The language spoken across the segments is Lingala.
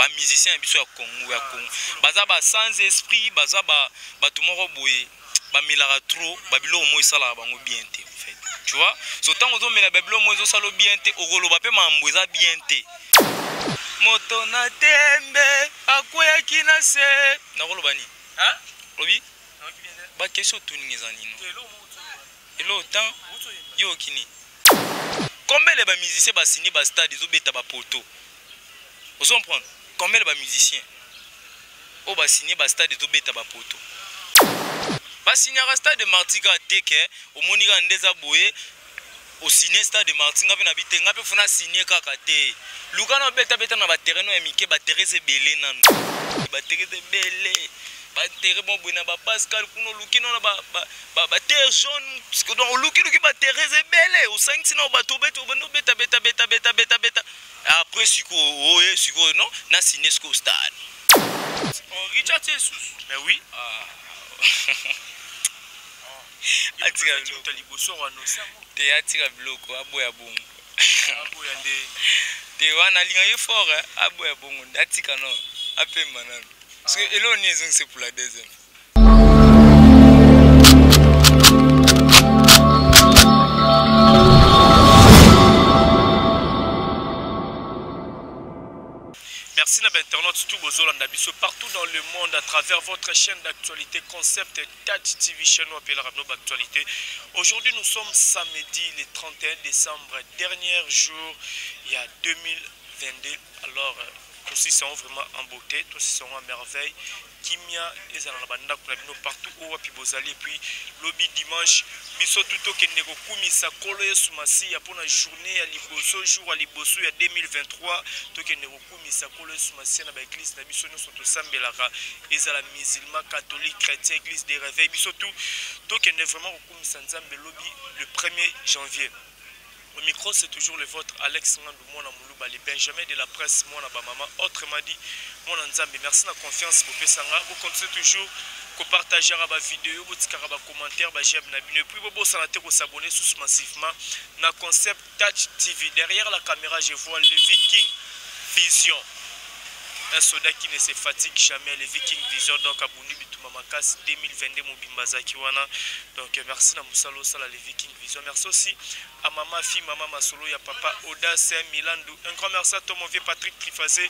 ba musicien ya biso ya Congo baza ba sans esprit baza ba tumoro boye ba milaka trop ba bilo mo isala bango bien te en fait tu vois so tango zo mela ba bilo mo zo salo bien te okoloba pe mambo eza bien te moto na tembe akoya kina se na koloba ni hein lobi ba question tuning ezani no elo temps yo kini combien les musiciens ba signer ba stade zo beta ba poto vous comprenez combien les musiciens o ba signer ba stade zo beta ba poto ba signer stade de Martika teke o monika ndeza boye au signer stade de Martinga pe na bitenga pe fona signer kaka te lukana beta na ba terrain ya mike ba terrain belé nanu ba terrain belé ba terrain bon bona ba Pascal kuno lukino na ba terre jaune parce que donc lukino ki ba terrain belé au 5 sina ba to beta beta après siko oye siko non na signer ce stade on Richard Jesus mais oui atira biloko liboso wana te atira biloko aboya bongo aboya nde te wana linga ye fort aboya bongo atika non apemba nano parce que elo ni ezong c'est pour la deuxième. Merci à l'internaute tout Bozolanda Bisso partout dans le monde à travers votre chaîne d'actualité Concept Touch TV chaîne ou appelé Rano d'actualité. Aujourd'hui nous sommes samedi le 31 décembre, dernier jour il y a 2022. Alors tous ils sont vraiment en beauté, tous ils sont en merveille. Kimia et Zanabanda partout où wapi bozali et puis lobby dimanche biso tuto kendeko kumisa kolo yesumasi ya pona journée ya liboso jour à liboso ya 2023 to kendeko kumisa kolo yesumasi na ba église na biso nyonso to sambelaka ezala musulman catholique chrétien église des réveils biso to kende vraiment kumisa nzambe lobby le 1er janvier. Au micro, c'est toujours le vôtre, Alex Ngandou, mon Amoulouba, les Benjamin de la presse, mon Abamama, autrement dit, mon Nzambe. Merci de la confiance, pour Pessanga. Vous continuez toujours à partager la vidéo, à commentaire, j'aime la vidéo. Puis, vous s'abonner massivement dans Concept Touch TV. Derrière la caméra, je vois le Viking Vision. Un soldat qui ne se fatigue jamais, le Viking Vision. Donc, à Bouni Bitumamakas 2022, mon Bimbaza Kiwana. Donc, merci à Moussalo Sala, le Viking Vision. Merci aussi à maman, fille, maman Masolo, ya papa Oda, Saint Milandou. Un grand merci à toi, mon vieux Patrick Trifazé.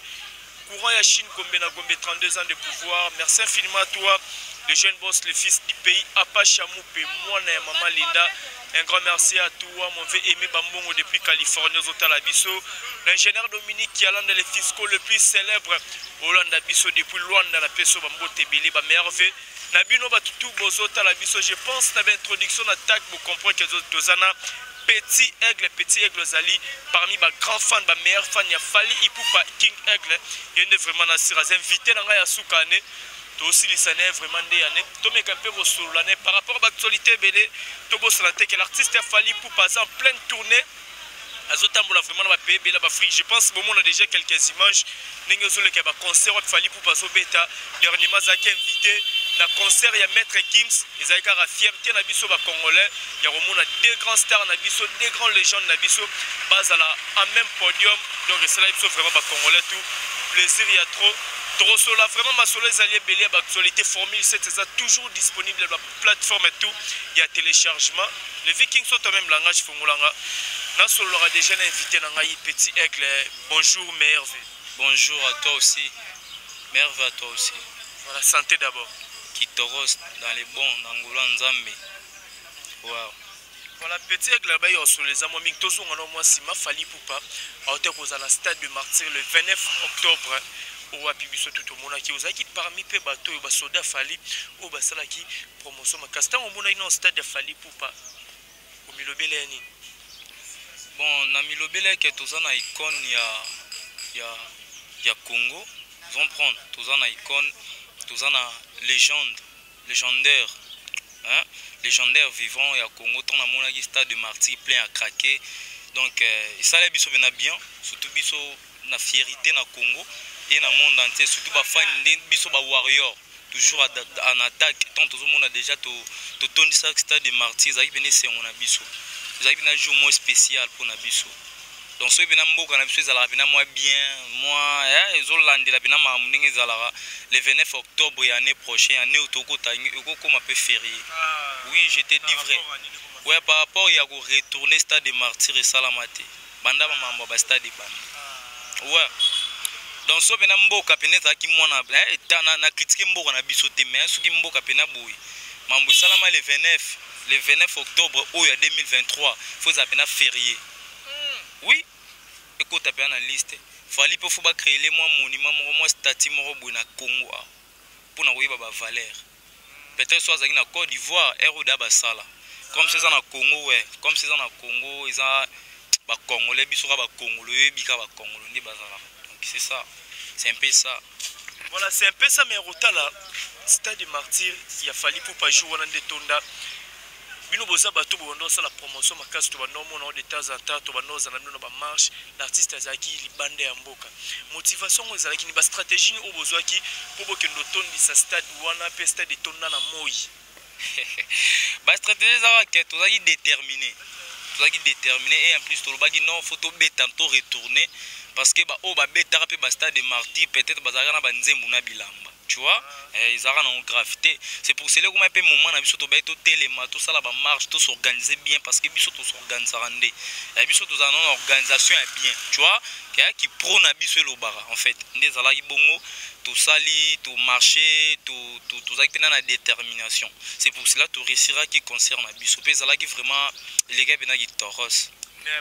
Courant ya Chine, Gombe na Gombe, 32 ans de pouvoir. Merci infiniment à toi, le jeune boss, le fils du pays, Apa Chamoupe, moi, et maman Linda. Un grand merci à toi, mon vieux Aimé Bambongo depuis Californie, aux Otalabiso. L'ingénieur Dominique qui est l'un des fiscaux le plus célèbre au Landa Biso depuis Luanda, la Peso Bambo Tebele, Bamerve. Nabino Batutu Bozota la Biso, je pense que l'introduction d'attaque, vous comprenez que Dozana. Petit Aigle Zali, parmi mes grands fans, mes meilleurs fans, il y a Fali Ipupa King Aigle. Il y a vraiment Nassir, invité dans la Soukane. Aussi, les années vraiment des années. Tomé un peu vos l'année par rapport à l'actualité, Tobo Salate, que l'artiste Fali Ipupa en pleine tournée. Azotambola vraiment dans pays bela Afrique. Je pense que on a déjà quelques images. N'engezole que ba concert wa Fali Ipupa zo beta. Dernièrement Zaki invité. Na concert il y a Maître Kings, ils avaient la fierté na biso ba congolais, il y a vraiment deux grands stars na biso, deux grandes légendes na biso, base à la en même podium. Donc c'est là biso vraiment ba congolais tout. Plaisir il y a trop. Trop cela vraiment ma solo les alliés belé ba actualité formule 7 c'est toujours disponible sur la plateforme et tout. Il y a téléchargement. Les Vikings sont au même langage fongolanga. Na solo aura déjà invité na ngai Petit Aigle. Bonjour Merve. Bonjour à toi aussi. Merve à toi aussi. Voilà, santé d'abord. Qui toros dans les bons d'Angola Nzambe. Wow. Voilà, Petit Aigle là-bas, il y a sur les amours. Tozo, on a moi, si ma Fali Ipupa, à hauteur aux à la stade de Martyr le 29 octobre. Au Apibiso tout au monde qui vous a qui parmi peu bateau et soda Fali au Basala qui promotion ma castan au monde dans stade de Fali Ipupa. Au Milobeleni. Bon, na Milobele qui est tous en icône, il y a Congo. Ils vont prendre tous en icône. Tous en légendaire, hein? Légendaire vivant et à Congo, ton amour à stade de Martyr plein à craquer. Donc, ça les biso bien, surtout biso na fierté na Congo et dans le monde entier, surtout ba fan biso ba warrior, toujours en attaque. Tant tout le monde a déjà tout ton stade de Martyr, ça qui venait c'est on a biso. Ça qui venait jouer mot spécial pour na biso. donc soki pena mboka na biso ezalaka pena mwa bien mwa ezolandela pena makambo ndenge ezalaka le 29 octobre ya année prochaine année oyo tokota ekokoma mpe férié. Oui, je te dis vrai. Ouais, par rapport ya ko retourner stade de martyr esalama te banda bamambo ba stade banda. Ouais, donc so pena mboka pena ezalaki mwana na critique mboka na biso te mais soki mboka pena boye mambo esalama le 29 octobre oyo ya 2023 faut ezala pena férié. Oui, écoute, tu as une liste. Il fallait pour créer les monument, moi statue pour na Congo pour na ba valeur. Peut-être soit dans la Côte d'Ivoire, héros d'Abasala. Comme c'est dans le Congo, ouais. Comme c'est dans le Congo, ils ont ba Congolais, biso ba Congolais, bika ba Congolais bazala. Donc c'est ça. C'est un peu ça. Voilà, c'est un peu ça mais Rotala stade de martyr, il a fallu pour pas jouer dans des tonda. Bino boza bato bondo ça la promotion makasi to bano mona de temps en temps to bano za na bino ba marche l'artiste azaki libande ya mboka motivation ezalaki ni ba stratégie ni obozwaki pour bokendo tondi sa stade wana pe stade de tonna na moi ba stratégie za que to zaki déterminé et en plus to lobaki non faut to beta to retourner parce que ba o ba beta pe ba stade de martyr peut-être bazaka na ba nzembu na bilamba. Tu vois, ils ont gravité. C'est pour cela qu'on m'a fait un moment où ils ont téléma, tout ça là, marche, tout s'organiser bien parce que ils ont s'organisé. Ils ont une organisation bien. Tu vois, qui prône à l'obara en fait. Des ala bongo, tout ça tout marché, tout ça qui a détermination. C'est pour cela que tu réussiras qui concerne Abisso. Les ala qui vraiment les gars qui toros.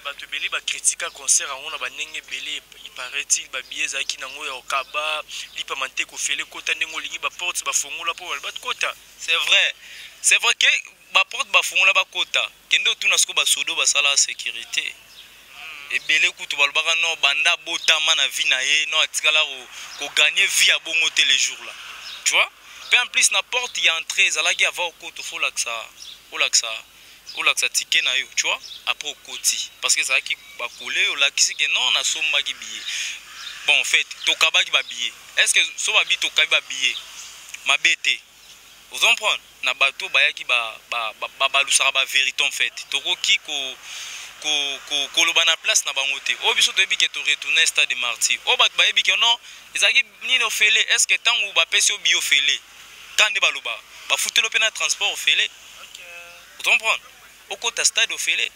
bato beli ba critique concert on a ba ndenge belé il paraît-il ba bieza ki nango ya okaba lipa mante ko fele kota ndengo lingi ba porte ba fongola po ba kota. C'est vrai que ba porte ba fongola ba kota kende tuna sko ba sodo ba sala sécurité et belé kutu ba lobaka no banda botama na vie na ye no atikala ko gagner vie à bongo tous les jours là, tu vois. Puis en plus na porte y entrer zalaki avant koto faut là que ça ou là que ça ticket na yo, tu vois, après au côté parce que ça qui va coller au là qui que non na somba qui billet bon en fait to kaba qui va billet est-ce que so ba bi to kaba billet ma bête vous comprenez na bateau ba ya qui ba lusara ba vérité en fait to ki ko loba na place na bango te o biso to bi ke to retourner stade de martyr o ba bi ke non ezaki ni no fele est-ce que tant ou ba pesi o bio fele kande ba loba ba futelo pe na transport au fele vous comprenez au côté stade au félé.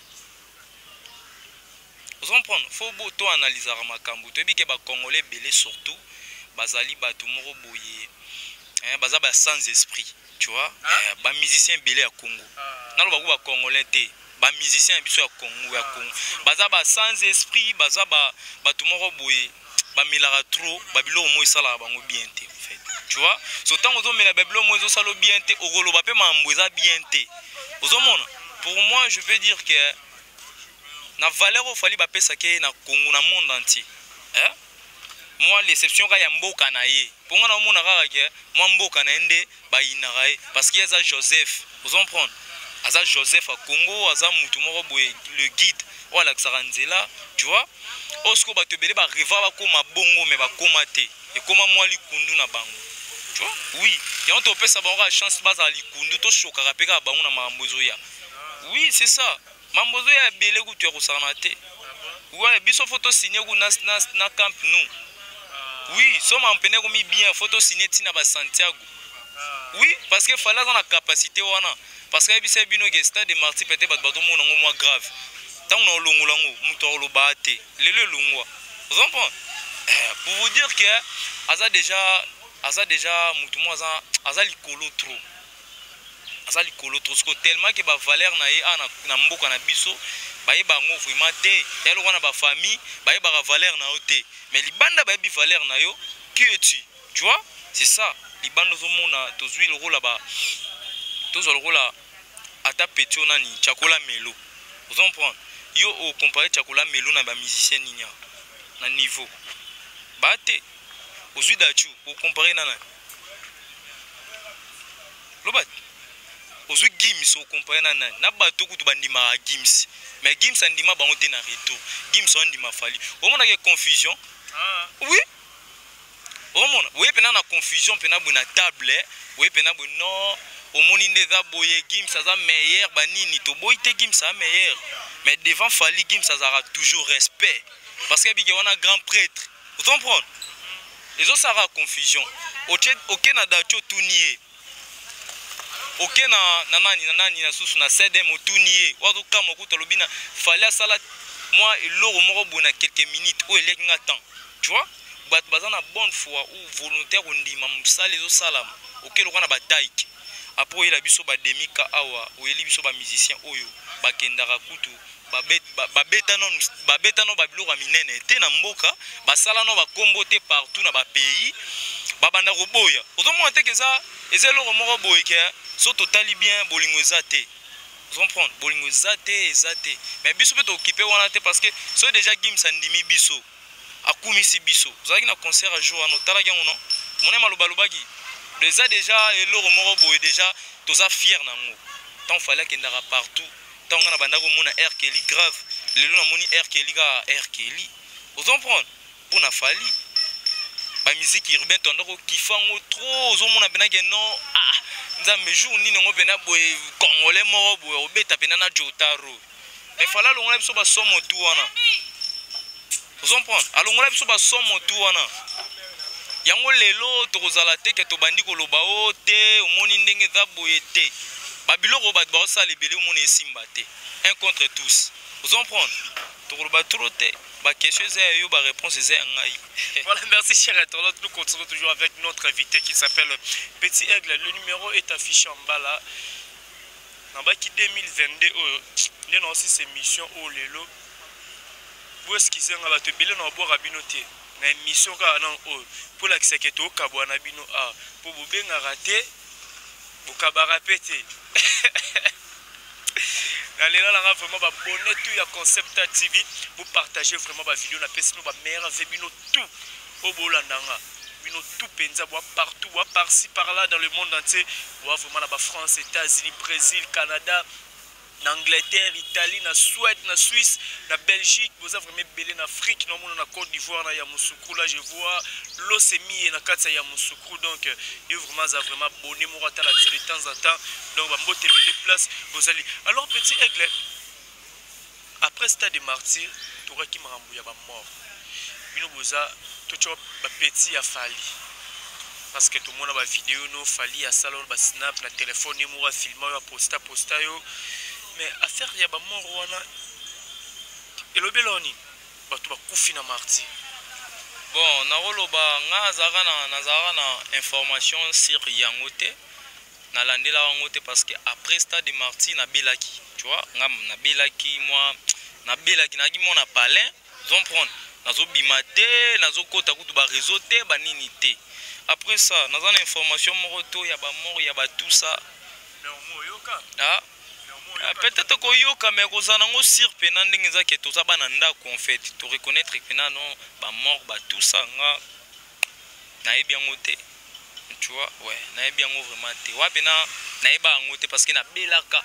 Vous comprenez? Faut beaucoup analyser à makambu. Tu dis que les Congolais belé surtout, bazali bato moro boye, bazali ba sans esprit, tu vois? Ba musicien belé à Congo. Nalo ba Congolais té, ba musicien biso à Congo bazali ba sans esprit, bazali ba bato moro boye, ba milara trop, ba bilo mo isala bango bien té en fait. Tu vois? Surtout aux hommes la bilo mo zo salo bien té, au rolo ba pe mamboza bien té. Aux hommes pour moi, je peux dire que la valeur au fali bapé sake na Congo na monde entier. Hein? Moi l'exception ka ya mboka na ye. Pour moi na mona ka ke moi mboka na ende ba inarae parce qu'il y a Joseph. Vous comprenez? Aza Joseph à Congo, aza mutu moko boye le guide. Voilà que ça ranzela, tu vois? Osko ba te belé ba riva ba koma bongo mais ba koma te. Et comment moi likundu na bango. Tu vois? Oui, et on te peut savoir la chance base à likundu to choka ka peka bango na mambozo ya. Oui, c'est ça. Mambozo ya belé ku tu resarnate. Ouais, biso photo signé ku na camp nous. Oui, so mampene ko mi bien photo signé tina ba Santiago. Oui, parce que fallait dans la capacité wana. Parce que biso bino ke stade de martyr pété ba bato mo ngo moi grave. Tant on longola ngo muto lo baate. Le longwa. Vous comprenez? Pour vous dire que aza déjà mutu mo aza likolo trop. Aza likolo trop tellement que ba valeur na ye na mboka na biso ba ye bango vraiment te elo wana ba famille ba ye ba valeur na yo te mais libanda ba ye valeur na yo qui es-tu, tu vois? C'est ça libanda zo mona tozwi le rôle là-bas tozo le rôle là ata petio nani chakola melo vous comprenez yo o comparer chakola melo na ba musicien ninya na niveau ba te ozwi dachu o comparer nana lobat ozu Gims au comparer na bato kutu bandima Gims mais Gims andima bango te na retour Gims ondima fali o mona ke confusion oui o mona oui pena na confusion pena bona table oui pena bon non omoni ndeza boye Gims aza meilleur banini to boy te Gims a meilleur mais devant Fally Gims aura toujours respect parce que bige wana grand prêtre vous comprenez les autres sera confusion OK na dacho tunie OK na nani na susu na CDM tunie wazo kama kutolobina Fally asala moi eloro moko bona quelques minutes o elenga temps tu vois baza na bonne foi ou volontaire ondima musala les autres salama OK lokana bataiki après il a biso ba demika awa o eli biso ba musicien oyo bakendaka kutu babeta no babiloko minene te na mboka basala no bakombo te partout na ba pays babanda koboya ozomona te keza ezelo moko boye ke so totali bien bolingo zate vous comprenez bolingo zate mais biso peut occuper wana te parce que so déjà Gims andimi biso akumisi biso zaki na concert à jour ano talaki ngono mona malobalobaki déjà eloko moko boye déjà toza fier nango tant fallait kendaka partout tant on a banda ko mona R Kelly grave lelo na moni R Kelly ka R Kelly vous comprenez pour na Fally ba musique urbaine tondoko kifango trop ozomona benake non nzambe jour nini ngo bena boye congolais moko boye obeta pena na Jotaro mais fala longola biso ba somo tu wana vous comprenez alongola biso ba somo tu wana yango lelo tokozala te ke tobandi koloba o te omoni ndenge za boye te babiloko bato baosala ebele omoni esimba te un contre tous vous comprenez tokoloba trop te ba question eza yo ba réponse eza ngai. Voilà, merci cher internaute, nous continuons toujours avec notre invité qui s'appelle Petit Aigle. Le numéro est affiché en bas là. En bas qui 2022 il y a aussi ces missions au lelo où est-ce qu'ils sont à te belé dans boire abinoté na émission ka non pour la kiseketo kabwana bino a pour bobenga raté bokabara pété. Allez là vraiment abonner tout ya Concept TV pour partager vraiment ma vidéo na pesi no ba meilleur vebino tout au bolandanga bino tout penza bois partout bois par-ci par-là dans le monde entier bois vraiment la France, États-Unis, Brésil, Canada, Angleterre, Italie, na Suède, na Suisse, na Belgique, vous avez vraiment belé en Afrique, non na Côte d'Ivoire, na Yamoussoukro, là je vois l'Osemi et na Katsa Yamoussoukro, donc il vraiment abonné moi de temps en temps, donc bah moté belé place, vous allez. Alors Petit Aigle, après Stade des Martyrs, tu aurais qui m'a rembouillé à mort. Bino boza, tout le petit a Fally. Parce que tout le monde a ma vidéo, no Fally a salon, ba snap, na téléphone, moi filmer, posta yo. Mais affaire ya ba mort wana elobeloni bato bakufi na martyr. Bon nakoloba nga nazara na information sur yango te nalandela yango te parce que après Stade des Martyrs na belaki tu vois nga na belaki moi na belaki naki mona palin zon prendre nazo bimate nazo kota kutu ba réseau te ba nini te après ça naza na information moko to ya ba mort ya ba tout ça mais au mo yoka peut-être que yoka mais kozanango sur pena ndenge za ke to za bana ndako en fait to reconnaître que non ba mort ba tout ça nga na bien ngote tu vois ouais na bien vraiment te wa pena na ba ngote parce que na belaka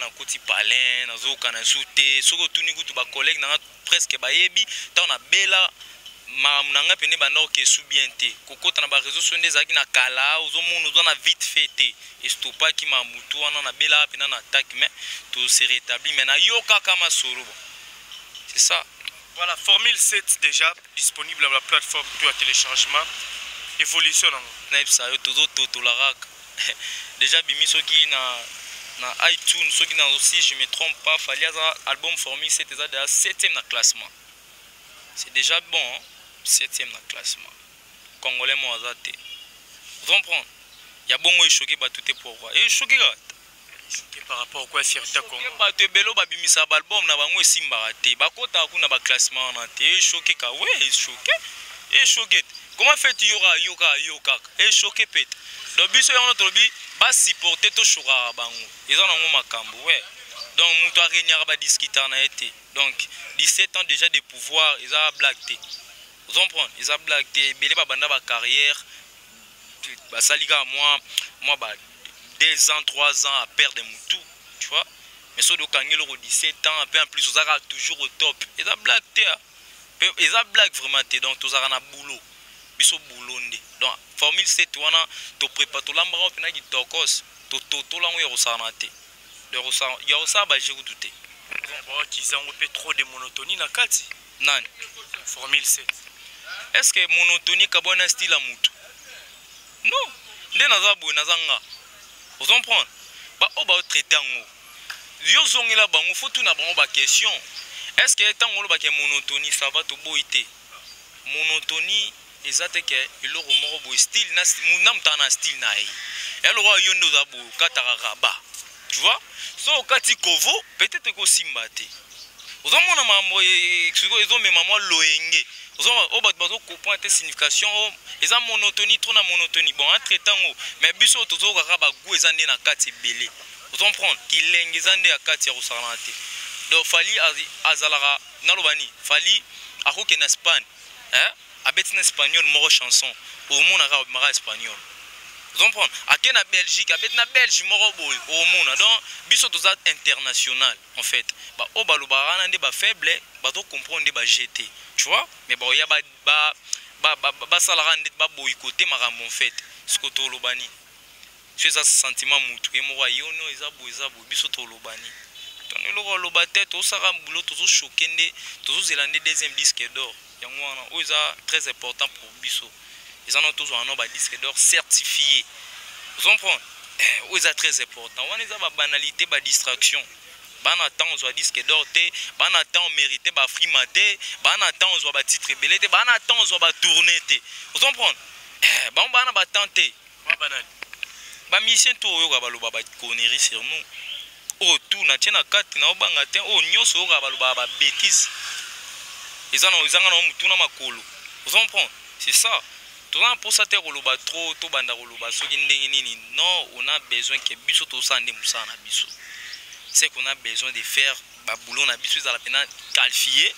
na koti palin na zoka na souté soko tuni kutu ba collègue na presque ba yebi ta na bela nanga pene banda ke sou bien te kokota na ba réseaux sociaux ndezaki na kala ozomona ozo na vite fait te estopa ki mamutu wana na bela pena na attaque mais tout se rétablit mais na yoka kama soro c'est ça. Voilà, Formule 7 déjà disponible à la plateforme de téléchargement évolution na ipsa yo tozo totolaraka déjà bimiso ki na iTunes soki na aussi je me trompe pas Fally album Formule 7 déjà 7e na classement. C'est déjà bon hein? 7e dans le classement. Congolais Moazate. Vous comprenez? Il y a bon choqué tout pourquoi. Et choqué par rapport à quoi fierté Congo. Bato belo babimisa album na bango esimbaraté. Bakota kuna ba classement na te choqué ka ouais choqué. Et choqué. Comment fait yoka et choqué pète. Donc biso yon notre bi ba supporter to choka bango. Ils ont ngo makambo ouais. Donc muto a régnara ba discuter na été. Donc 17 ans déjà de pouvoir, ils ont blagué. Vous comprenez? Ils ont blagué. Belé ba banda ba carrière. Ba saliga moi ba 2 ans, 3 ans à perdre mutu, tu vois. Mais so do kangelo 17 ans, en plus ils sont toujours au top. Ils ont blagué. Ils ont blagué vraiment donc tous ont na boulot. biso bulonde donc formule 7 wana to prépare to lamba pena ki tokos to lango ya rosana te de rosana ya rosana ba je kutu te bon kizango pe trop de monotonie na kati nani formule 7 est-ce que monotonie ka bona style amutu non nde naza boye nazanga vous comprenez ba o ba traiter ngo yo zongela bango faut tout na bango ba question est-ce que tango lo ba ke monotonie ça va to boité monotonie ezate ke eloko moko boye style na munam tana style na ye eloko yo ndo za bo kataka ba tu vois so kati kovo peut-être ko simba te ozomona mambo exiko ezome mama loenge ozoma o bat bazo comprendre signification eza monotonie trop na monotonie bon entre tango mais biso tozo kaka ba goût ezande na kati belé ozomprendre kilenge ezande ya kati ya kosala te donc fali azalara nalobani fali akoke na Espagne hein abeti na espagnol moko chanson au monde arabe mara espagnol vous comprenez à na Belgique abeti na Belgique moko boy au monde donc biso toza international en fait ba o balobara na nde ba faible ba to comprendre ba jeter tu vois mais ba ya ba salara nde ba boy côté marambo en fait ce que to lobani c'est ça sentiment mutu et mo yono eza boy biso to lobani ton le loba tête au sara boulot to choquer nde to zelande deuxième disque d'or yango wana o eza très important pour biso ils en ont toujours un ba disque d'or certifié vous comprenez o eza très important wana eza ba banalité ba distraction bana temps zo disque d'or te bana temps mérité ba frimaté bana temps zo ba titre belé te bana temps zo ba tourner te vous comprenez bon bana ba tenter ba banal ba mission to yo ba loba ba connerie sur nous o tout na tena kati na obanga te o nyoso yo ba loba ba bêtise ezanga na mutuna makolo vous comprenez c'est ça tout en pour ça te koloba trop to banda koloba soki ndenge nini non on a besoin que biso to sande musana na biso c'est qu'on a besoin de faire ba boulot na biso za la pena qualifier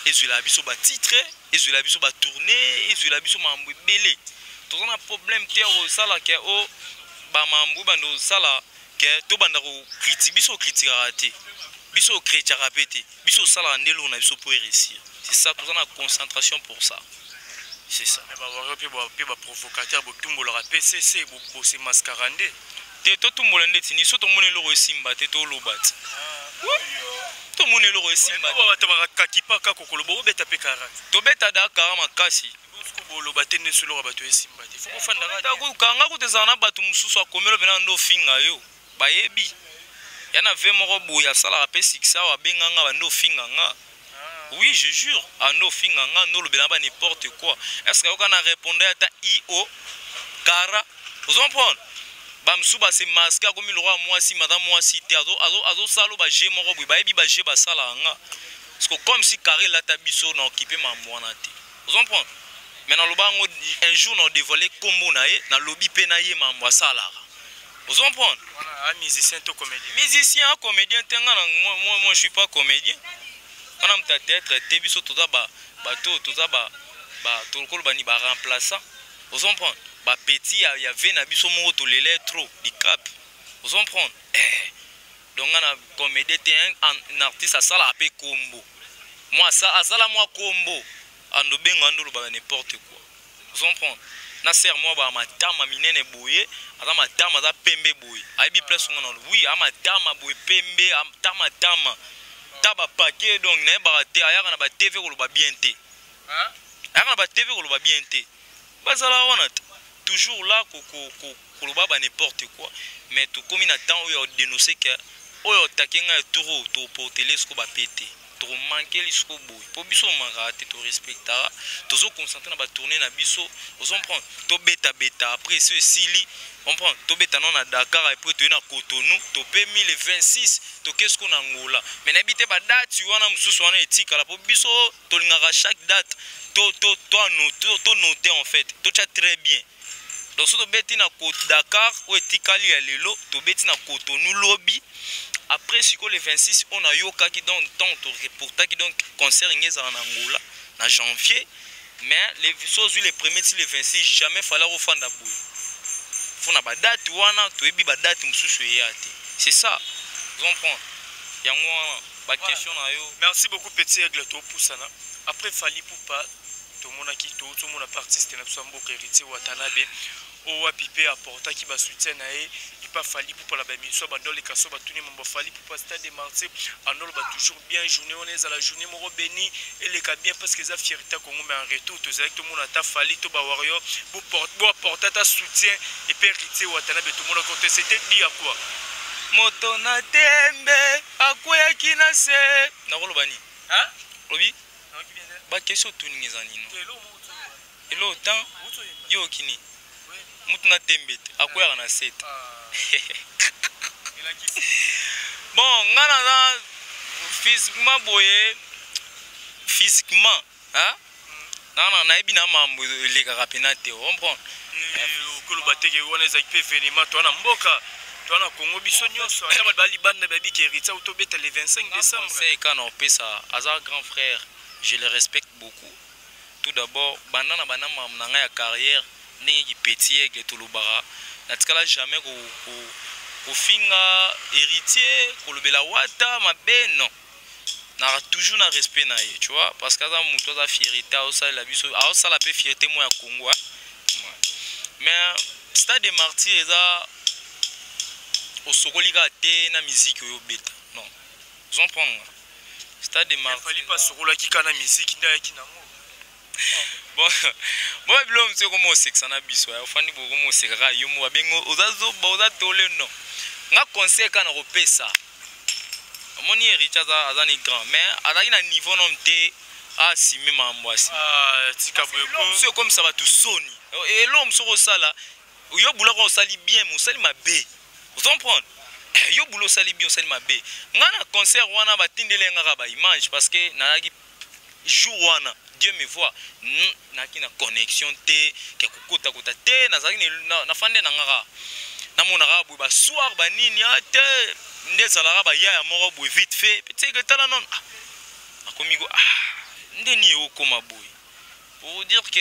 et sur la biso ba titre et sur la biso ba tourner et sur la biso mambo belé tout on a problème te o sala ke o ba mambo bando sala ke to banda ko critique biso critique raté biso chrétien répété biso sala ndelo na biso pour réussir c'est ça tout on a concentration pour ça c'est ça mais ba waro pe ba provocateur bo tumbola PCC bo se mascarande te to tumbola ndeti ni so to mone lo simba te to lo bat to mone lo simba ba to ba kakipa ka kokolo bo beta pe kara to beta da kara makasi bo lo batene solo ba to simba te faut fanda ka ta ku kanga ku te zana batu mususu akomelo bena ndo finga yo bayebi yana ve moko boya sala pe siksa wa benganga ba ndo finga nga. Oui, je jure. Ando finganga no lobela ba n'importe quoi. Est-ce que on a répondu à ta IO Kara? Vous comprenez? Bam suba se masque comme le roi moi si madame moi si te azo salo ba je moko bi ba ebi ba je ba sala nga. Parce que comme si carré la tabiso na occupé ma mwana te. Vous comprenez? Maintenant le bango un jour on dévoilé combo na ye na lobby pe na ye ma mwa sala. Vous comprenez? Voilà, un musicien to comédien. Musicien, comédien, moi je suis pas comédien. On a peut-être te biso toza ba bato toza ba tolokolo bani ba remplaçant vous comprenez ba petit ya vena biso mo to lele trop di cap vous comprenez donc on a comédien un artiste ça la pe combo moi ça asala moi combo ando benga ando ba n'importe quoi vous comprenez na ser moi ba matama minene boye ata matama za pembe boye aibi place ngona oui ama tama boye pembe tama taba paquet donc ne ba te ayaka na ba TV ko ba bien te hein ayaka na ba TV ko ba bien te bazala wana toujours là ko ba n'importe quoi mais to comme na temps où dénoncer que oyo takenga turo to porter ce ko ba péter to manquer lisco boy pour biso mangate to respectera to zo concentrer na ba tourner na biso on prend to beta après ce sili on prend to beta non na Dakar et puis to na Cotonou to pe 1026 to qu'est-ce qu'on angola mais n'habite ba date tu wana mususu wana etika la pour biso to lingaka chaque date to noter en fait to cha très bien donc so to beti na Dakar ou etikali ya lelo to beti na Cotonou lobby. Après, si le 26, on a eu qui donne tant de reportage qui donc concert en Angola en janvier, mais les choses les premiers les 26 jamais fallait au fond d'abou. Faut na ba date wana to ebi ba date mususu yate. C'est ça. Vous comprenez? Yango ba question na yo. Merci beaucoup petit aigle to poussana. Après fali poupa tomonaki tozomona pa artiste na biso ya mboka Héritier Watanabe oyo apipe aportaki basoutien na ye epa fali pupa la bamiso bandoleka so batuni mambo fali pupa Stade des Martyrs andoloba toujours bien journée on est à la journée moko béni eleka bien parce que eza fierté Congo mais en retour tozalaki tomona ta fali to ba warrior bo apporta ta soutien et pe Héritier Watanabe tomona côté c'était dit à quoi moto na tembe akweyaki na se nakoloba nini lobi bakesio otuninga eza nino elo otan yo okini mutu na tembe te akweyaka na sete bon nga naza physiquement boye physiquement nana nayebi na mambo elekaka pena te comprendre okoloba teke wana ezalaki mpe événement toa na mboka toa na Congo biso nyonso balibanda babiki Héritier tobeta le 25 décembre c'est quand on paie ça Azar grand frère je le respecte beaucoup tout d'abord bandana banama nanga ya carrière ndenge petit aigle tolobara natikala jamais ko finga Héritier kolobela wata mabe non na toujours na respect na ye tu vois parce que ça muto za fierté au ça la biso au ça la pe fierté moi ya Congo mais Stade des Martyrs eza osokolika te na musique oyo beta non vous en prendre Stade des Martyrs fallait pas sokolaki kana musique nda yaki nango bon moi bilo mse ko mo sexa na biso ya ofandi boko mo sekaka yo mo bengo ozazo ba ozatole non nga conseil kana ko pesa moni Héritier azani grand mais azali na niveau non te asime mambo asi tika boyoko c'est comme ça va tout soni et l'homme sur sala yo bula ko sali bien mo sali mabe vous comprenez yo bulo sali bien sali mabe nga na concert wana batindele nga ba image parce que nalaki jour wana Dieu me voit naki na connexion te ke kokota kota te nazaki na fande na ngara na monaka boy ba soir ba nini te ndezala ba ya moko boy vite fait petit que tala non akomigo ndeni yo koma boy pour dire que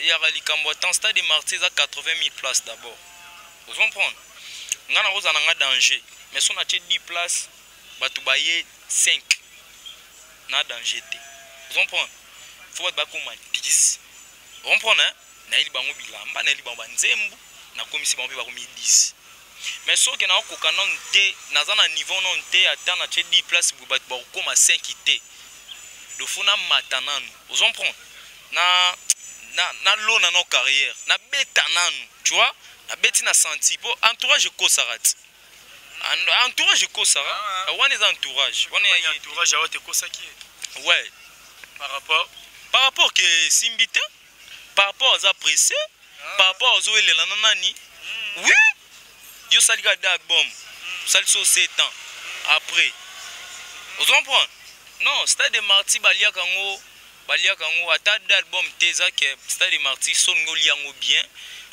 il y a likambo tant Stade des Martyrs à 80 000 places d'abord vous comprenez ngana roza nanga danger mais son a 10 places batu baye 5 na danger te vous comprenez faut ba ko ma 10 vous comprenez na ili bango bilamba na ili bango nzembu na komisi bango ba ko 10 mais so ke na ko kanon te na za na niveau non te ata na 10 places bu ba ko ma 5 te do funa matananu vous comprenez na lo na no carrière na betananu tu vois na beti na senti po entourage ko sarat entourage ko sara wana is entourage wana ya entourage a te ko saki ouais par rapport que simbita par rapport aux appréciés par rapport aux oelela nani oui yo salika d'album salso 7 ans après vous comprenez non Stade des Martyrs balia kango ata d'album teza que Stade des Martyrs son ngoliango bien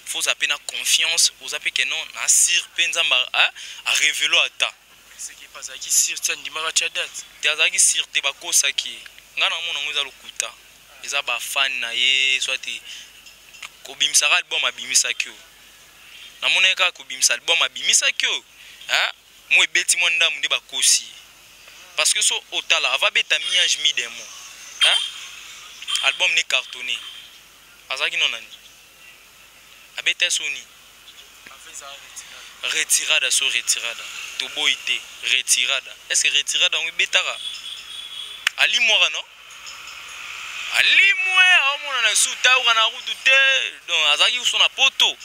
faut appeler na confiance aux appeler que non na sir penza a révélo ata ce qui passe à qui sir tandi mara chadat te azaki sir te bakosaki ngana mona ngoza lokuta eza ba fan na ye soit ko bimisa album abimisaki yo na mona ka ko bimisa album abimisaki yo mo ebeti mo ndamu nde bakosi parce que so otala ava beta miange mi demo album ne cartonné azaki nonani abeta soni retirada so retirada to boité retirada est-ce que retirada on betara ali moi non ali moi on na suta ou na route te donc azaki so na poto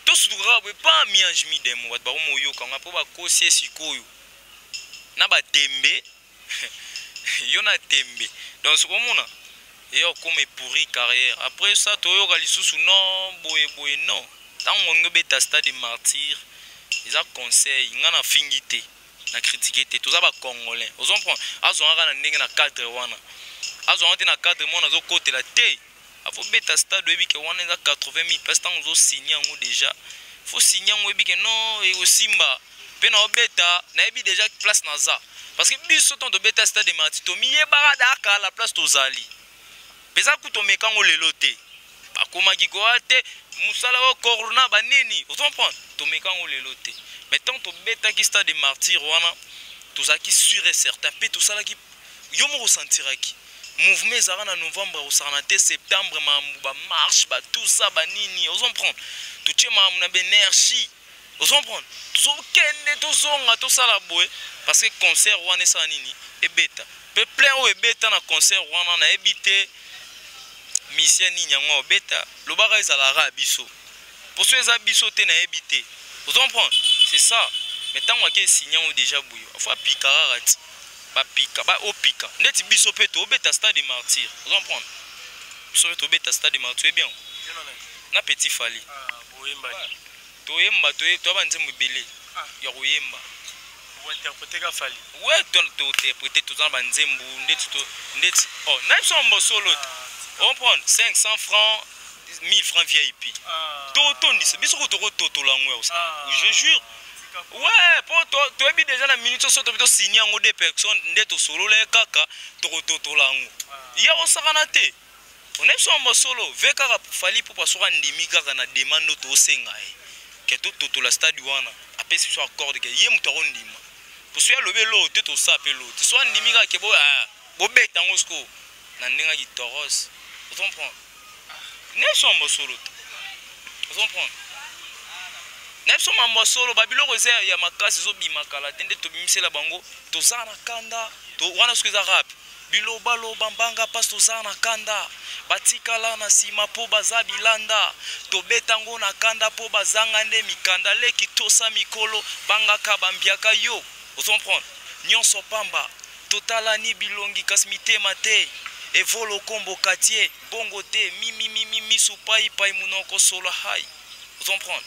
to sutura pas miange mi demo ba mo yo kanga po ba kosie sikoyo na ba tembe yo na tembe donc ce komona et comme pourri carrière après ça toyo kalisusu non boye non tant on beta Stade des Martyrs ils a conseil ngana fingité na critiquer te toza ba congolais vous comprenez azonga na ndenge na cadre wana azonga na cadre mona zo côté la te afo beta Stade webi ke wana za 80 000 parce que on signer ngo déjà faut signer ngo webi ke non et osimba pe na beta na yebi déjà place na za parce que biso ton de beta Stade des Martyrs to miye barada ka la place tozali pesa kutomeka ngo lelo te bakomaki ko ate musala o corona banini vous comprenez tomeka ngo lelo te mais tant to beta ki Stade des Martyrs wana tozaki sûr et certain pe to sala ki yo mo ressentiraki mouvement ezalaka na novembre osala na te septembre ba marche ba tout ça ba nini ozomprendre totie mamu na benergie ozomprendre tozokende tozonga tosala boye parce que concert wana esala nini ebeta pe plein oyo ebeta na concert wana na ebite mission nini yango obeta lobaka ezalaka biso poso eza biso te na ebite ozomprendre c'est ça mais ntango ake signant déjà boye afa pikaka kati bapika ba opika ndeti biso pe to obeta stade de martyr ozomprendre biso pe to obeta stade de martyr est bien na petit fali boyemba toyemba to banzembo ebele ya koyemba interpréter ka fali ouais to interpréter to za banzembo ndeti oh na biso mbosolo on prend 500 francs 1000 francs VIP to ndisa biso ko to totola ngwe je jure ouais pour to ebi déjà na minute so to signer ngo deux personnes ndeto solo le kaka to totola ngo ya osakana te on est sur mbosolo veka fali pour pasoka ndimi kaka na demande to senga ke to la stade wana apesi so accord ke ye muto ndima pour so ya lobelo te to sapelo te so ndimi ka ke bo beta ngo sko na ndinga ki toros vous comprenez ne so mbosolo vous comprenez ne so mbosolo babiloko ze ya makasi zo bimakala tende to bimisela bango to zana kanda to wana sko za rap biloba loba mbanga pas to zana kanda batikala na sima po baza bilanda to betango na kanda po bazanga nde mikanda leki tosa mikolo bangaka bambiaka yo vous comprenez nyonso pamba totala ni bilongi kasmite mate evolo kombo katie bongo te mi supai pai munoko solo hai vous comprenez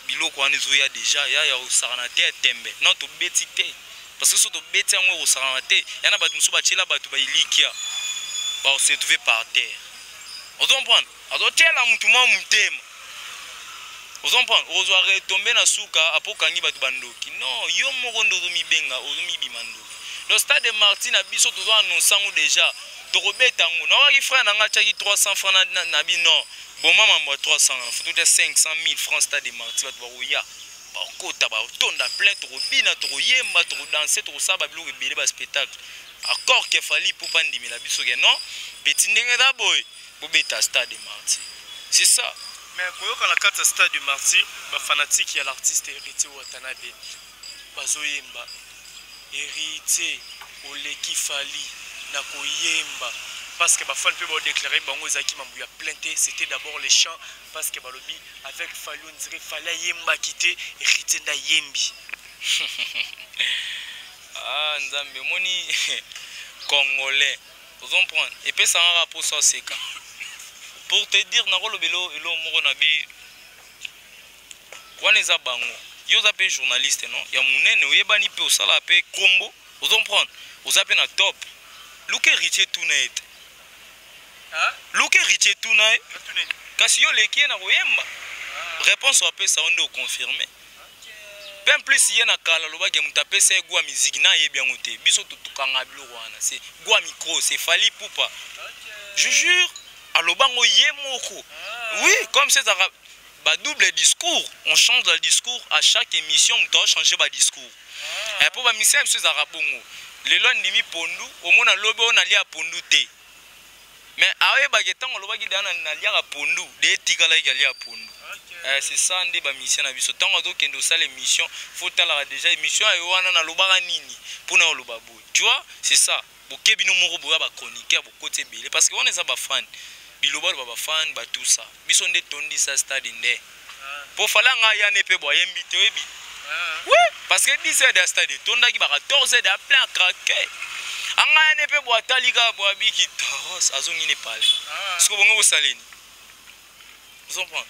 biloko wana ezoya déjà ya osakana te tembe non to beti te parce que so to beti yango osakana te yana bato mosusu batiela bato bailikia se trouver par terre vous comprenez azotiela mutu mwa mutema vous comprenez ozwa retombe na suka apokangi bato bandoki non yo moko ndo ozomibenga ozomibima ndoki le stade de Martin na biso tozo annonçango déjà tokobeta ngo na waki frère na nga tiaki 300 francs na bino bon mama mwa 300 faut tout 500 000 francs stade de Martin bato bakoya bakota batonda plein tokobina tokoyemba tokodanse tokosala biloko ebele ba spectacle accord ke fali pour pas ndimela biso ke non petit ndenge da boy bobeta stade de Martin c'est ça mais koyoka na kata stade de Martin ba fanatique ya l'artiste Héritier Watanabe bazoyemba Héritier oleki fali na koyemba parce que bafan peut déclarer bango ezaki mambu ya plainte c'était d'abord les chants parce que balobi avec fali on dirait fallait yemba quitter Héritier nda yembi ah nzambe moni congolais vous comprenez et puis ça un rapport ça c'est quand pour te dire na kolobelo elo moko na bi wana eza bango yo za pe journaliste non ya munene oyebani pe osala pe kombo vous comprenez oza pe na top luke Héritier tunet luke Héritier tunet kasi yo leki na koyemba réponse wa pe ça on doit confirmer ben plus y na kala lobaki mutape se gwa musique na yebi yango te biso tutukanga biloko wana c'est gwa micro c'est fali poupa je jure alobango ye moko oui comme c'est ba double discours on change le discours à chaque émission on doit changer ba discours et pour ba mission c'est za bongo lelo ndimi pondu omona lobe on alia pondu te mais awe ba ketango lobaki dana na lia pondu de tikala lia pondu c'est ça ndé ba mission na biso tango to kendo sala émission faut tala déjà émission ayo wana na lobaka nini pona loba boy tu vois c'est ça bokebi no moko boya ba chroniqueur bokote belé parce que on est ba fan biloba ba fan ba tout ça biso ndé tondi ça stade ndé pour fala nga ya ne pe boye mbite oyebi oui parce que 10 heures de stade tonda ki ba 14 heures de plein craquer anga ne pe bo atalika bo abiki toros azongi ne pale siko bongo bo saleni vous comprenez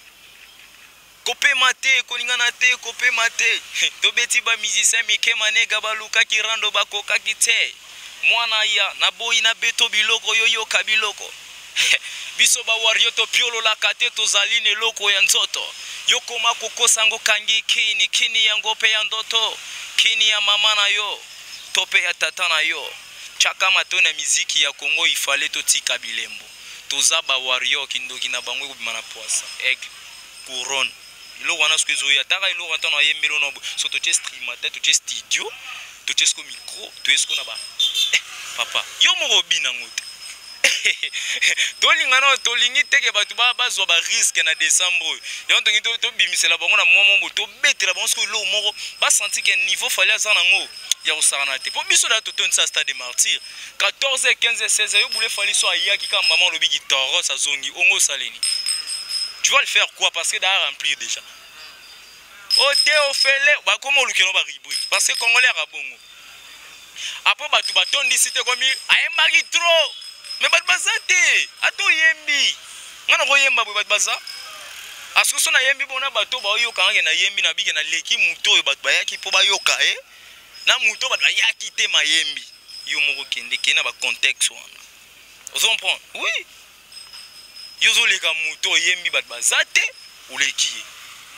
kopé maté koningana te kopé maté to beti ba musicien mike manega baluka kirando bakoka kite mwana ya na boyi na beto biloko yoyo kabiloko biso ba wario to piolo la kate to zaline loko ya nzoto yoko makoko sango kangi kini yango pe ya ndoto kini ya mama na yo tope ya tata na yo chaka matona miziki ya Kongo ifale to tika bilembo toza ba wario kindoki na bango kubimana poisa aigle couronne ilo wana skezo ya taka ilo wana na yembelo no so to che streamer to che studio to che sko micro to esko na ba papa yo mo bina ngote tolingana tolingi teke bato bazwa ba risque na décembre yo ntongi to bimisela bango na mwa mombo to betela bango siko lo moko ba senti que niveau fallait azana ngo ya osarana te po biso da to tonsa stade de martyr 14 15 16 yo boule fali so ayaki ka maman lobi ki toro sa zongi ongo saleni tu vas le faire quoi parce que da remplir déjà o te o fele ba komo lukeno ba rubrique parce que congolais a bongo après bato batondi cité komi ayembaki trop mais bato bazate ato yembi ngana ko yemba bato baza asko so na yembi bona bato ba yoka ngena yembi na bige na leki muto yo bato bayaki po ba yoka na muto bato bayaki te mayembi yo moko kende kena ba contexte wana vous comprenez oui yo zo leka muto yembi bato bazate uleki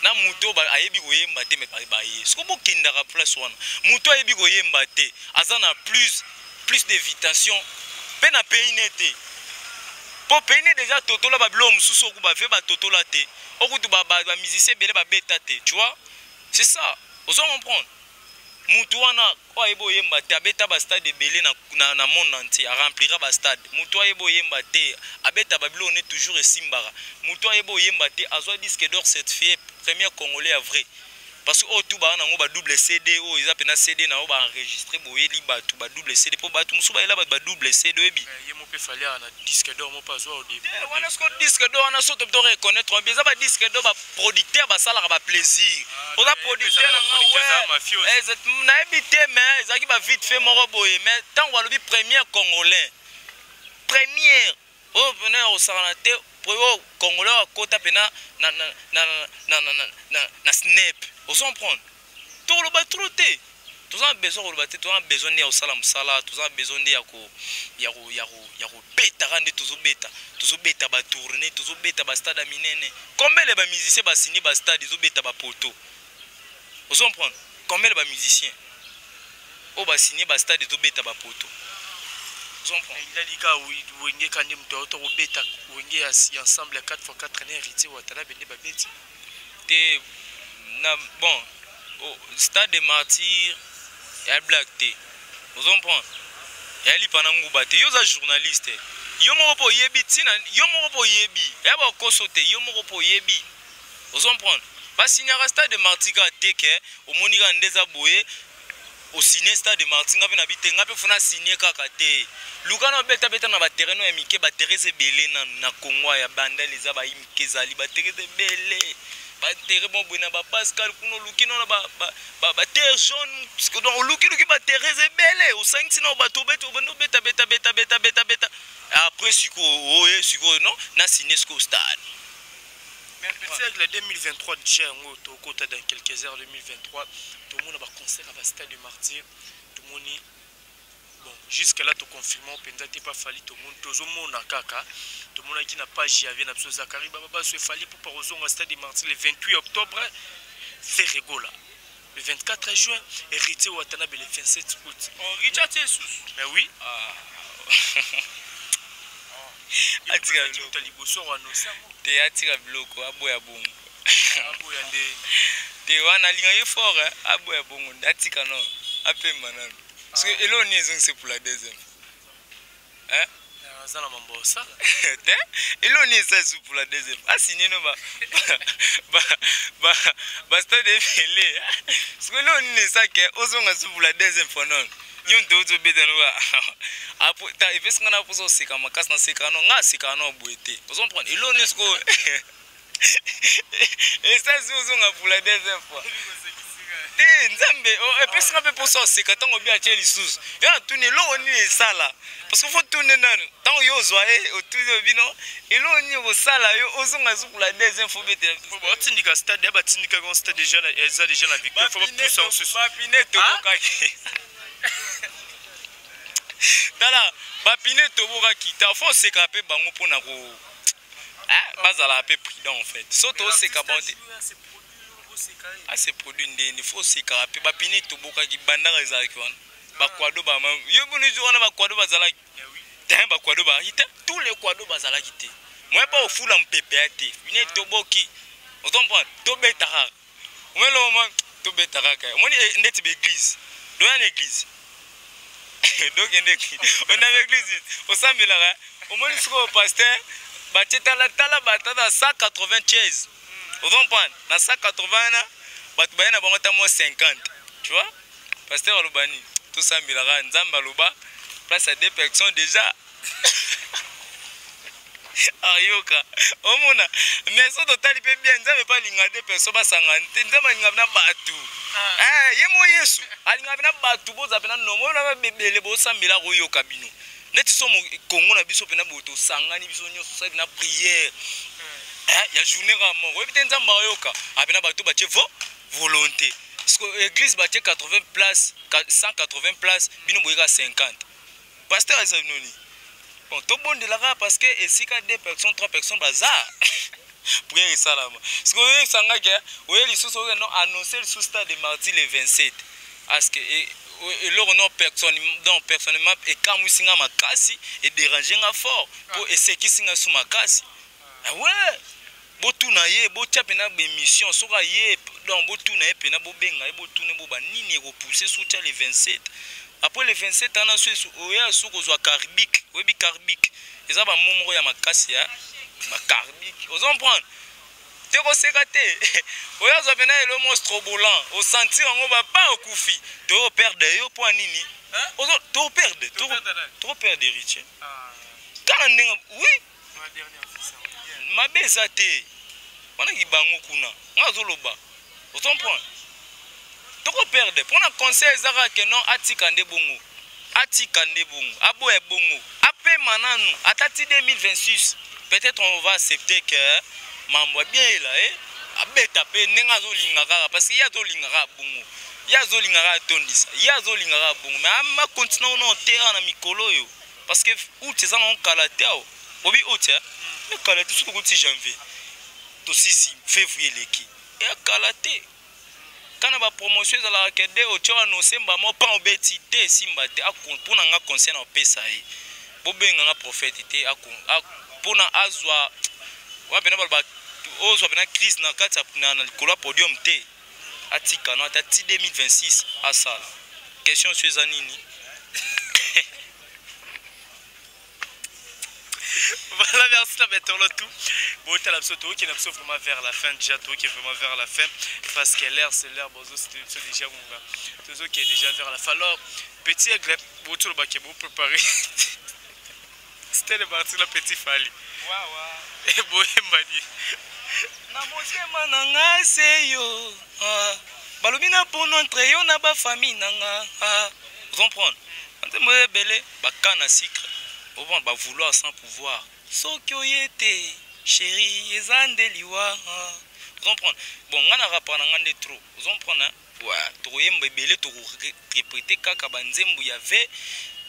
na muto ba ayebi ko yemba te me ba ye sko bo kenda ka place wana muto ayebi ko yemba te azana plus d'évitation pe na pays nete po pays ne déjà totola ba bilo mususu ko ba fe ba totola te okutu ba musicien belé ba beta te tu vois c'est ça vous comprendre mutu wana ko ayebo yemba te abeta ba stade belé na monde entier a remplira ba stade mutu ayebo yemba te abeta ba bilo ne toujours esimbara mutu ayebo yemba te azwa disque d'or certifié premier congolais à vrai parce que tout ba na ngo ba double CD o ils appellent CD na ba enregistrer boyeli ba tout ba double CD pour ba tout musu ba ela ba double CD ebi ye mo pe fallait na disque d'or mo pas zo au début wana ce disque d'or na so to reconnaître bien ça ba disque d'or ba producteur ba sala ba plaisir on a producteur na na ebité mais ezaki ba vite fait moko boye mais tant wa lobi premier congolais première au venez au saranaté pour congolais à kota pena na snap vous comprenez tout le batrouté tous en besoin de battre tous en besoin de au salam sala tous en besoin de yako beta rende tous beta ba tourner tous beta ba stade minene combien les ba musiciens ba signer ba stade ils beta ba poto vous comprenez combien les ba musiciens au ba signer ba stade ils beta ba poto il a dit que wenge kandi mtoto beta wenge ensemble 4x4 na héritier watala bende ba beti te na bon au stade de martyr ya black te vous comprenez ya li panangu bate yo za journaliste yo moko po yebi tina yo moko po yebi ya ba kosote yo moko po yebi vous comprenez ba signera stade de martyr ka teke o monika ndeza boye au ciné stade de martyr ngape na bitenga pe funa signer kaka te lukana beta na ba terrain ya mike ba terrain belé na Congo ya banda les aba imike zali ba terrain belé ba terrain bon bona ba Pascal kuno lukino na ba terre jaune parce que donc luki ba terrain belé au 5 sino ba to beta beta après siko non na signer ce stade. Mais peut-être le 2023 déjà au côté dans quelques heures 2023 tout le monde va concert à stade de martyr tout le monde bon jusque là tout confirmons penza t'es pas fallu tout le monde tout le monde kaka tout le monde qui n'a pas j'avais n'a pas Zakari baba se fallu pour paroison au stade de martyr le 28 octobre c'est rigola le 24 juin héritier Watanabe le 27 août on Richard Jesus mais oui atika te atika bloko aboya bongo aboya nde te wana linga ye fort aboya bongo atika non apemba nano parce que elo ni ezong c'est pour la deuxième hein azala mambo ça te elo ni c'est pour la deuxième asigné no ba stade belé parce que elo ni ça que ozonga pour la deuxième fois non yo ndozo beta no apo ta efes ngana poso seka makasi na seka no nga seka no boete vous comprenez elo nesko et ça zozo nga pour la deuxième fois te nzambe efes nga pe poso seka tango bia cheli sus yo na tuni lo ni sala parce que faut tourner nan tango yo zwa o tuzo bino elo ni bo sala yo ozonga zu pour la deuxième fois beta bon tindika stade ba tindika gon stade déjà eza déjà la victoire faut pas pousser en sus ba pineto bokaki tala bapine toboka kita faut s'écaper bango pona ko bazala pe prudent en fait soto seka bonté assez produit ndeni faut s'écaper bapine toboka ki bandaka ezalaki wana bakwado ba yo boni wana bakwado bazala te bakwado ba ita tous les kwado bazala kité moi pas au fula mpepea te une toboki on comprend to betara moi le moment to betara ka moni ndeti be église do une église donc on a l'église au samedi là Au moins, le pasteur, tala batata 180 chaises. Vous comprenez? Dans 180, batubaya na 50. Tu vois? Pasteur Alobani, tout ça, Milara, Nzamba Loba, place à 2 personnes déjà. Ayoka. Omona. Mais ça total peut bien, Nzamba pas linga 2 personnes basangante. Nzamba linga na batu. Yemo Yesu. Alinga na batu boza pena nomo na bebele bosa mila royo kabino. Neti somo Congo na biso pena boto sangani biso nyoso sa na prière. Il y a journée ramo. Oui, peut-être Nzamba Ayoka. Apena batu bache volonté. Parce que l'église bache 80 places, 180 places, bino boyeka 50. Pasteur Azanoni. Bon, tout bon de la parce que ici quand 2 personnes, 3 personnes bazar. Prière ça là. Parce que oui, sanga que oui, les sous non annoncé le sous-stade de mardi le 27. Parce que et leur non personne donc personnellement et quand nous singa makasi et déranger nga fort pour essayer qui singa sous makasi. Ah ouais. Botu na ye botia pena émission soka ye donc botu na ye pena bobenga botu ne boba nini repousser soutien le 27. Après le 27 ans sur oya sous kozwa carbique webi carbique eza ba momoro ya makasi ya ba carbique vous comprendre te ko sekate oya zo pena le monstre bolant au sentir ngo ba pas okufi to perdre yo po nini ozo to perdre to perdre héritier quand oui ma dernière officielle ma bezate wana kibango kuna ngazoloba vous comprenez toko perdre pour un conseil zara que non atikande bongo aboye bongo après mananu atati 2026 peut-être on va accepter que mambo bien là abeta pe nenga zo lingaka parce que ya zo lingaka bongo ya zo lingaka tondisa ya zo lingaka bongo mais ama continue on terre na mikolo yo parce que août ça on kalatea obi août ya kalatea tout ce janvier to 6 février leki ya kalatea kana ba promotion za la kede o twa no semba mo pa obetité simba te akon pona nga conseil na pesa yi bobenga nga prophète te akon pona azwa wa bena ba ozwa bena crise na kati na likolo podium te atika no atati 2026 asala question sur zanini. Voilà, merci la maintenant tout. Bon, tu as l'absolu qui est vraiment vers la fin, déjà tout qui est vraiment vers la fin. Parce que l'air, c'est l'air, bon, c'est déjà mon gars. Tout ce qui est déjà vers la fin. Alors, petit aigle, bon, tout le bac est bon préparé. C'était le parti la petit Fali. Et bon, il m'a dit. Na nanga seyo. Balobina pour notre yo na ba famille nanga. Vous comprenez? Ante mo belé ba kana secret. Au va vouloir sans pouvoir. Sokyoyete, chérie, ezandeliwa. Vous comprenez? Bon, on a rapport à trop. Vous comprenez? Ouais, trop yembele, trop répéter kaka banzembu y avait.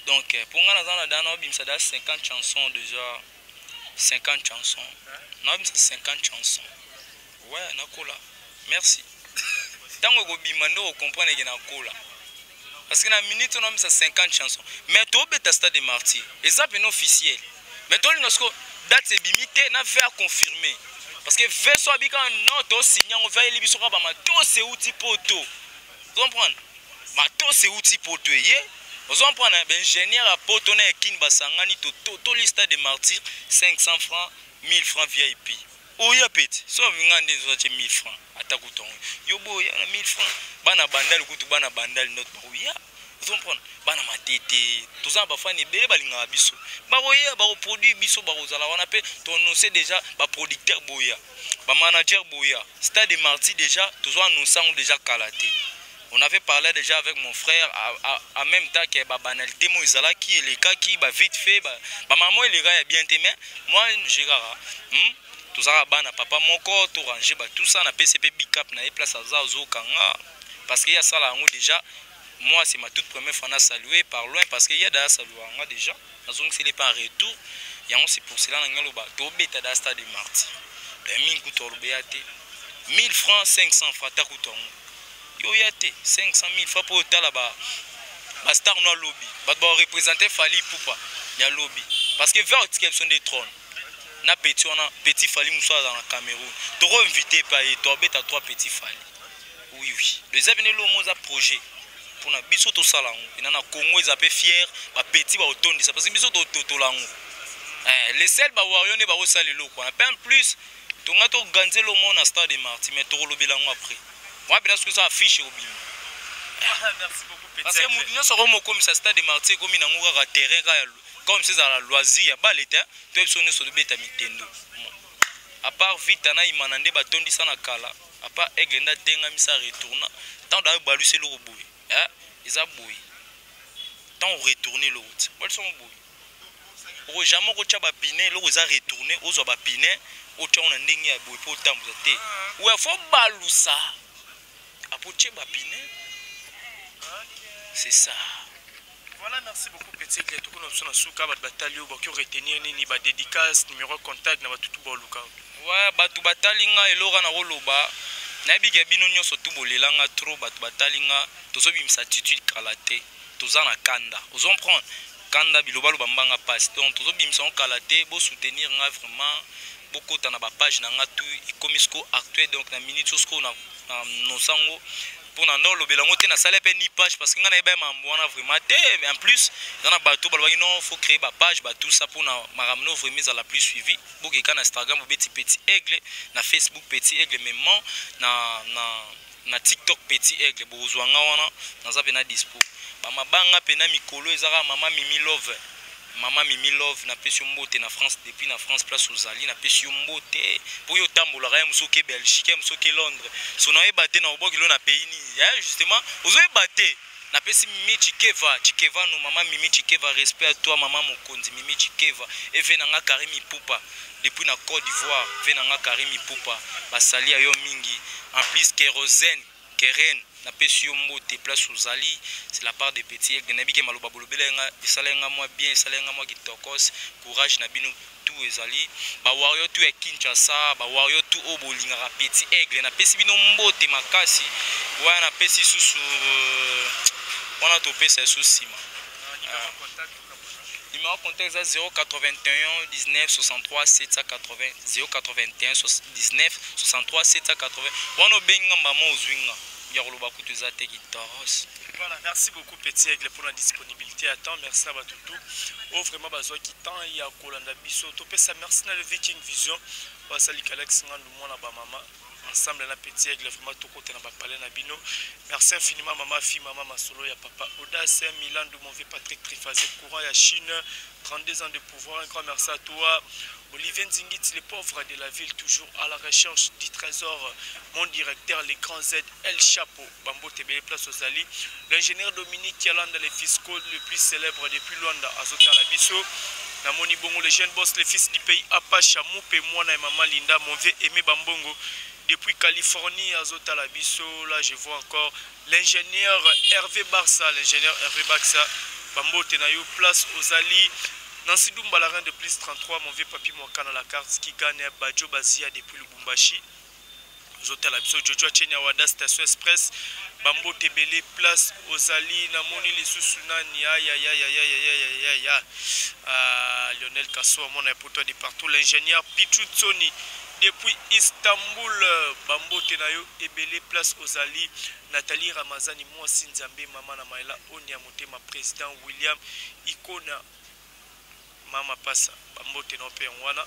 Donc, pour nous, on a 50 chansons déjà. 50 chansons. On a 50 chansons. Ouais, Nakola. Merci. Tant que vous comprenez que Nakola. Parce que dans la minute, on a 50 chansons. Mais tu as stade de martyr. Et ça, c'est officiel. Mais tu as date c'est limité, on a fait à confirmer. Parce que verso abika non, tu signé, on va aller biso ba mato c'est outil poto. Vous comprenez? Mato c'est outil poto. Vous comprenez? Ingénieur à poto na kin basangani to liste de martyr 500 francs, 1000 francs VIP. Oya peti. So ngande zo 1000 francs. Atakutongo. Yobo ya 1000 francs. Bana bandali kutu bana bandali not baoya. Vous comprenez? Bana matete. Toza ba fani bele balinga biso. Baoya ba produit biso ba ozala wana pe annoncer déjà ba producteur boya. Ba manager boya. Stade de Marty déjà tozo annoncer déjà kalaté. On avait parlé déjà avec mon frère en même temps que ba banalité mo izala qui est les cas qui ba vite fait ba maman il est bien aimé. Moi j'ai rara. Tout ça bana papa mon corps tout ranger ba tout ça na PCP big up na place à Zazo Kanga parce qu'il y a ça là déjà moi c'est ma toute première fois à saluer par loin parce qu'il y a da saluer déjà donc c'est les pas en retour et on c'est pour cela na ngaloba to beta da stade de Marty ben min kutolo beate 1000 francs 500 francs ta kutongo yo yate 500 000 francs pour ta là-bas ba star no lobby ba représenter Fali Poupa ya lobby parce que vers l'exception des trônes na petit Fali Moussa dans la Cameroun. Tu as invité par toi bête à 3 petits Fali. Oui. Les avenir le moza projet pour na biso to salango. Et na Congo ils appellent fier ba petit ba autonome ça parce que biso to lango. Les seuls Wario ne ba sali lo quoi. En plus, tonga to ganze lo mon à Stade Martyrs mais to lo bilango après. Moi bien sûr ça affiche au bim. Merci beaucoup Petit. Parce que Moudinho sera mo comme ça Stade Martyrs comme ina ngora terrain comme c'est à la loisir ba l'état, to ebsone so de beta mitendo. À part vite na imanande batondi sana kala, à part Eglenda tenga misa retourna, tant da balu c'est le robou. Hein? Ils a boui. Tant retourner l'autre. Ils sont boui. Au jamais au tcha bapiné, l'autre a retourné, aux bapiné, au tcha on a ndenge ya boui pour tambour te. Ou il faut balou ça. Après tcha bapiné. C'est ça. Voilà, merci beaucoup Petit. Que tout le monde soit souka bat batali ou bakio retenir ni ba dédicace numéro contact na batutu boluka. Ouais, batu batalinga elora na roloba. Na bige bino nyonso tu bolelanga trop batu batalinga tozo bimisa attitude kalate. Toza na kanda. Ozo prendre kanda biloba lo bambanga passe. Donc tozo bimisa on kalate bo soutenir nga vraiment beaucoup na ba page na nga tu ikomisko actuel donc na minute sko na no sango pour na ndolo belango te na sala pe ni page parce que nga na eba mambo wana vraiment te mais en plus dans na bateau balobaki non faut créer ba page ba tout ça pour na maramno vraiment à la plus suivi boki kana Instagram ou petit aigle na Facebook petit aigle même na TikTok petit aigle bozwanga wana naza pe na dispo ba mabanga pe na mikolo ezaka Mama Mimi Love na pesi mbote na France depuis na France place aux Ali na pesi mbote pour yo tambola ra musoke Belgique musoke Londres sona e baté na oboki lo na pays ni justement ozo e baté na pesi Mimi Chikeva no Mama Mimi Chikeva respect à toi maman Mokonzi Mimi Chikeva et venanga Karimi Poupa depuis na Côte d'Ivoire venanga Karimi Poupa basali ayo mingi en plus kérosène Keren na pesi mbote place aux Ali c'est la part des petits et nabike maloba bolobelenga esalenga moi bien esalenga moi kitokos courage na bino tout ezali ba warrior tout e Kinshasa ba warrior tout obolinga ra petit aigle na pesi bino mbote makasi wana na pesi susu wana to pesa susima numéro contact 081 19 63 780 081 19 63 780 wana benga mama ozwinga. Voilà, merci beaucoup Petit Aigle pour la disponibilité à temps. Merci à Batutu. Oh, vraiment, besoin qui temps il y a Kolanda Bisso. Topé ça, merci à le Viking Vision. Basali Kalex Ngandou na ba mama. Ensemble na Petit Aigle vraiment tout côté na ba palais na bino. Merci infiniment maman fille maman Masolo ya papa Audace Milan de mon vieux Patrick Trifazé courant ya Chine 32 ans de pouvoir. Un grand merci à toi. Olivier Nzingit, les pauvres de la ville, toujours à la recherche du trésor. Mon directeur, les grands Z, El Chapeau, Bambo Tébé, place aux Ali. L'ingénieur Dominique Yalanda, les fiscaux le plus célèbre depuis Luanda, Azota Labiso. Namoni Bongo, le jeune boss, les fils du pays, Apache, Moupé, Moana et Maman Linda, mon vieux Aimé Bambongo. Depuis Californie, Azota Labiso, là je vois encore l'ingénieur Hervé Barça, Bambo Tenayo, place aux Ali. Nancy Doumbalarin de plus 33, mon vieux papi Mwakana la carte qui gagne Badjo Bazia depuis Lubumbashi. Zota Labso, Jojo Chenya Wada, Station Express, Bambo Tebele, place aux Ali, Namoni les Sousunani, Lionel Kasso, mon apote de partout, l'ingénieur Pichu Tsoni, depuis Istanbul, Bambo Tenayo, Ebele, place aux Ali, Nathalie Ramazani, moi Sinzambe, Maman Namaela, Onyamote, ma président William Ikona. Mama passa Bambote no pe wana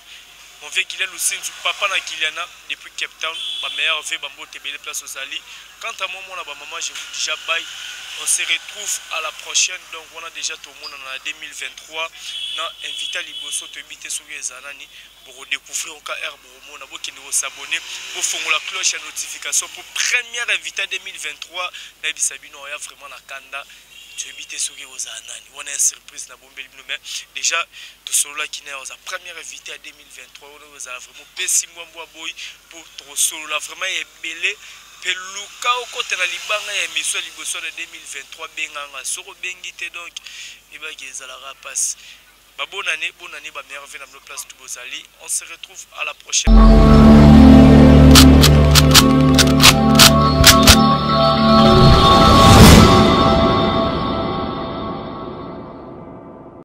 mon vieux Guilherme Lucinzu papa na Kiliana depuis Cape Town ma meilleure vie Bambote belle place aux Ali quant à moi na ba maman je vous déjà bye on se retrouve à la prochaine donc on a déjà tout le monde en 2023 na invité liboso to bité sur les anani pour découvrir encore herbe au monde qui nous s'abonner pour faire la cloche à notification pour première invité 2023 na bisabino ya vraiment na kanda. Tu habites sur les anani. On a une surprise dans Bombé mais déjà tout cela qui n'est pas première invité à 2023 on a vraiment pessi moi boy pour trop solo là vraiment est belé peluka au côté na libanga ya mission liboso de 2023 benganga soro bengité donc il va que ça la passe. Bonne année ba merveille dans nos places tout bozali. On se retrouve à la prochaine.